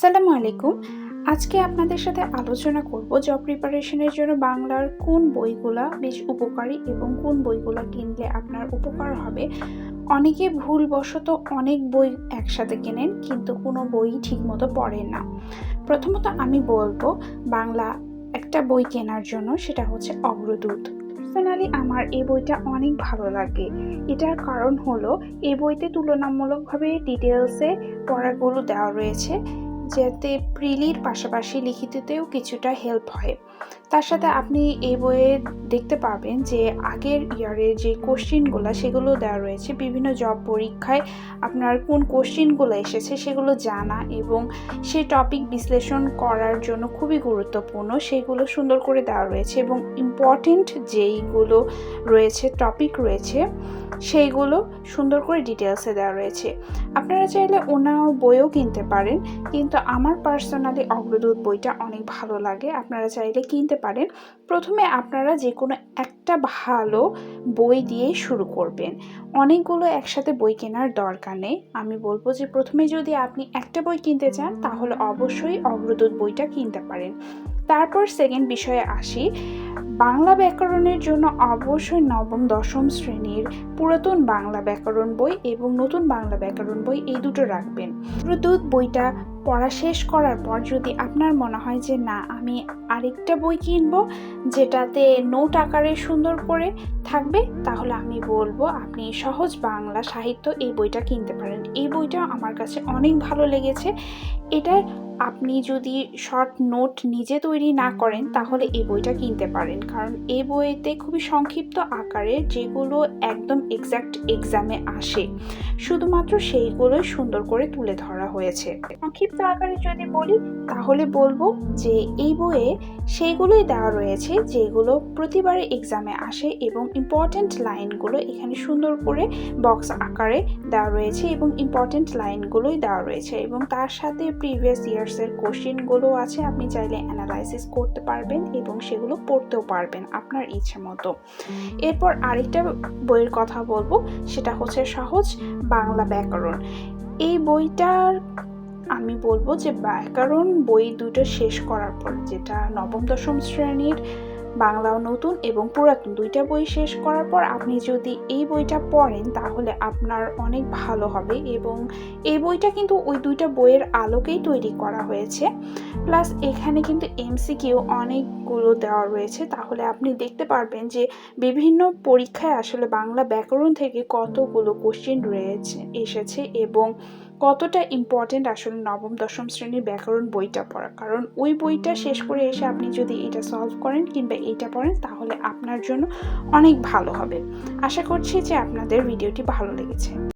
আসসালামু আলাইকুম। আজকে আপনাদের সাথে আলোচনা করব জব প্রিপারেশনের জন্য বাংলার কোন বইগুলা বেশ উপকারী এবং কোন বইগুলা কিনলে আপনার উপকার হবে। অনেকে ভুলবশত অনেক বই একসাথে কেনেন কিন্তু কোনো বই ঠিকমতো পড়েন না। প্রথমত আমি বলবো বাংলা একটা বই কেনার জন্য সেটা হচ্ছে অগ্রদূত। পার্সোনালি আমার এই বইটা অনেক ভালো লাগে। এটার কারণ হলো এই বইতে তুলনামূলকভাবে ডিটেলসে পড়াগুলো দেওয়া রয়েছে, যাতে প্রিলির পাশাপাশি লিখিততেও কিছুটা হেল্প হয়। তার সাথে আপনি এই বইয়ে দেখতে পাবেন যে আগের ইয়ারের যে কোশ্চিনগুলো সেগুলো দেওয়া রয়েছে। বিভিন্ন জব পরীক্ষায় আপনার কোন কোশ্চিনগুলো এসেছে সেগুলো জানা এবং সেই টপিক বিশ্লেষণ করার জন্য খুবই গুরুত্বপূর্ণ, সেগুলো সুন্দর করে দেওয়া রয়েছে এবং ইম্পর্টেন্ট যেইগুলো রয়েছে টপিক রয়েছে সেইগুলো সুন্দর করে ডিটেলসে দেওয়া রয়েছে। আপনারা চাইলে ওনার বইও কিনতে পারেন, কিন্তু আমার পার্সোনালি অগ্রদূত বইটা অনেক ভালো লাগে। আপনারা চাইলে কিনতে পারেন। প্রথমে আপনারা যে কোনো একটা ভালো বই দিয়ে শুরু করবেন। অনেকগুলো একসাথে বই কেনার দরকার নেই। আমি বলবো যে প্রথমে যদি আপনি একটা বই কিনতে চান তাহলে অবশ্যই অগ্রদূত বইটা কিনতে পারেন। তারপর সেকেন্ড বিষয়ে আসি। বাংলা ব্যাকরণের জন্য অবশ্যই নবম দশম শ্রেণীর পুরাতন বাংলা ব্যাকরণ বই এবং নতুন বাংলা ব্যাকরণ বই এই দুটো রাখবেন। অগ্রদূত বইটা পড়া শেষ করার পর যদি আপনার মনে হয় যে না, আমি আরেকটা বই কিনবো যেটাতে নোট আকারে সুন্দর করে থাকবে, তাহলে আমি বলবো আপনি সহজ বাংলা সাহিত্য এই বইটা কিনতে পারেন। এই বইটা আমার কাছে অনেক ভালো লেগেছে। এটা আপনি যদি শর্ট নোট নিজে তৈরি না করেন তাহলে এই বইটা কিনতে পারেন, কারণ এই বইতে খুবই সংক্ষিপ্ত আকারে যেগুলো একদম এক্সাক্ট এক্সামে আসে শুধুমাত্র সেইগুলোই সুন্দর করে তুলে ধরা হয়েছে। সংক্ষিপ্ত আকারে যদি বলি তাহলে বলবো যে এই বইয়ে সেইগুলোই দেওয়া রয়েছে যেগুলো প্রতিবারে এক্সামে আসে এবং ইম্পর্টেন্ট লাইনগুলো এখানে সুন্দর করে বক্স আকারে দেওয়া রয়েছে এবং ইম্পর্টেন্ট লাইনগুলোই দেওয়া রয়েছে এবং তার সাথে প্রিভিয়াস ইয়ার্সের কোশ্চেনগুলো আছে। আপনি চাইলে অ্যানালাইসিস করতে পারবেন এবং সেগুলো পড়তেও পারবেন আপনার ইচ্ছে মতো। এরপর আরেকটা বইয়ের কথা বলবো, সেটা হচ্ছে সহজ বাংলা ব্যাকরণ। এই বইটার আমি বলবো যে ব্যাকরণ বই দুটো শেষ করার পর, যেটা নবম দশম শ্রেণীর বাংলা নতুন এবং পুরাতন দুইটা বই শেষ করার পর আপনি যদি এই বইটা পড়েন তাহলে আপনার অনেক ভালো হবে এবং এই বইটা কিন্তু ওই দুইটা বইয়ের আলোকেই তৈরি করা হয়েছে। প্লাস এখানে কিন্তু এমসিকিউ অনেকগুলো দেওয়া রয়েছে, তাহলে আপনি দেখতে পারবেন যে বিভিন্ন পরীক্ষায় আসলে বাংলা ব্যাকরণ থেকে কতগুলো কোশ্চেন রয়েছে এসেছে এবং কতটা ইম্পর্টেন্ট আসলে নবম দশম শ্রেণীর ব্যাকরণ বইটা পড়া। কারণ ওই বইটা শেষ করে এসে আপনি যদি এটা সলভ করেন কিংবা এইটা পড়েন তাহলে আপনার জন্য অনেক ভালো হবে। আশা করছি যে আপনাদের ভিডিওটি ভালো লেগেছে।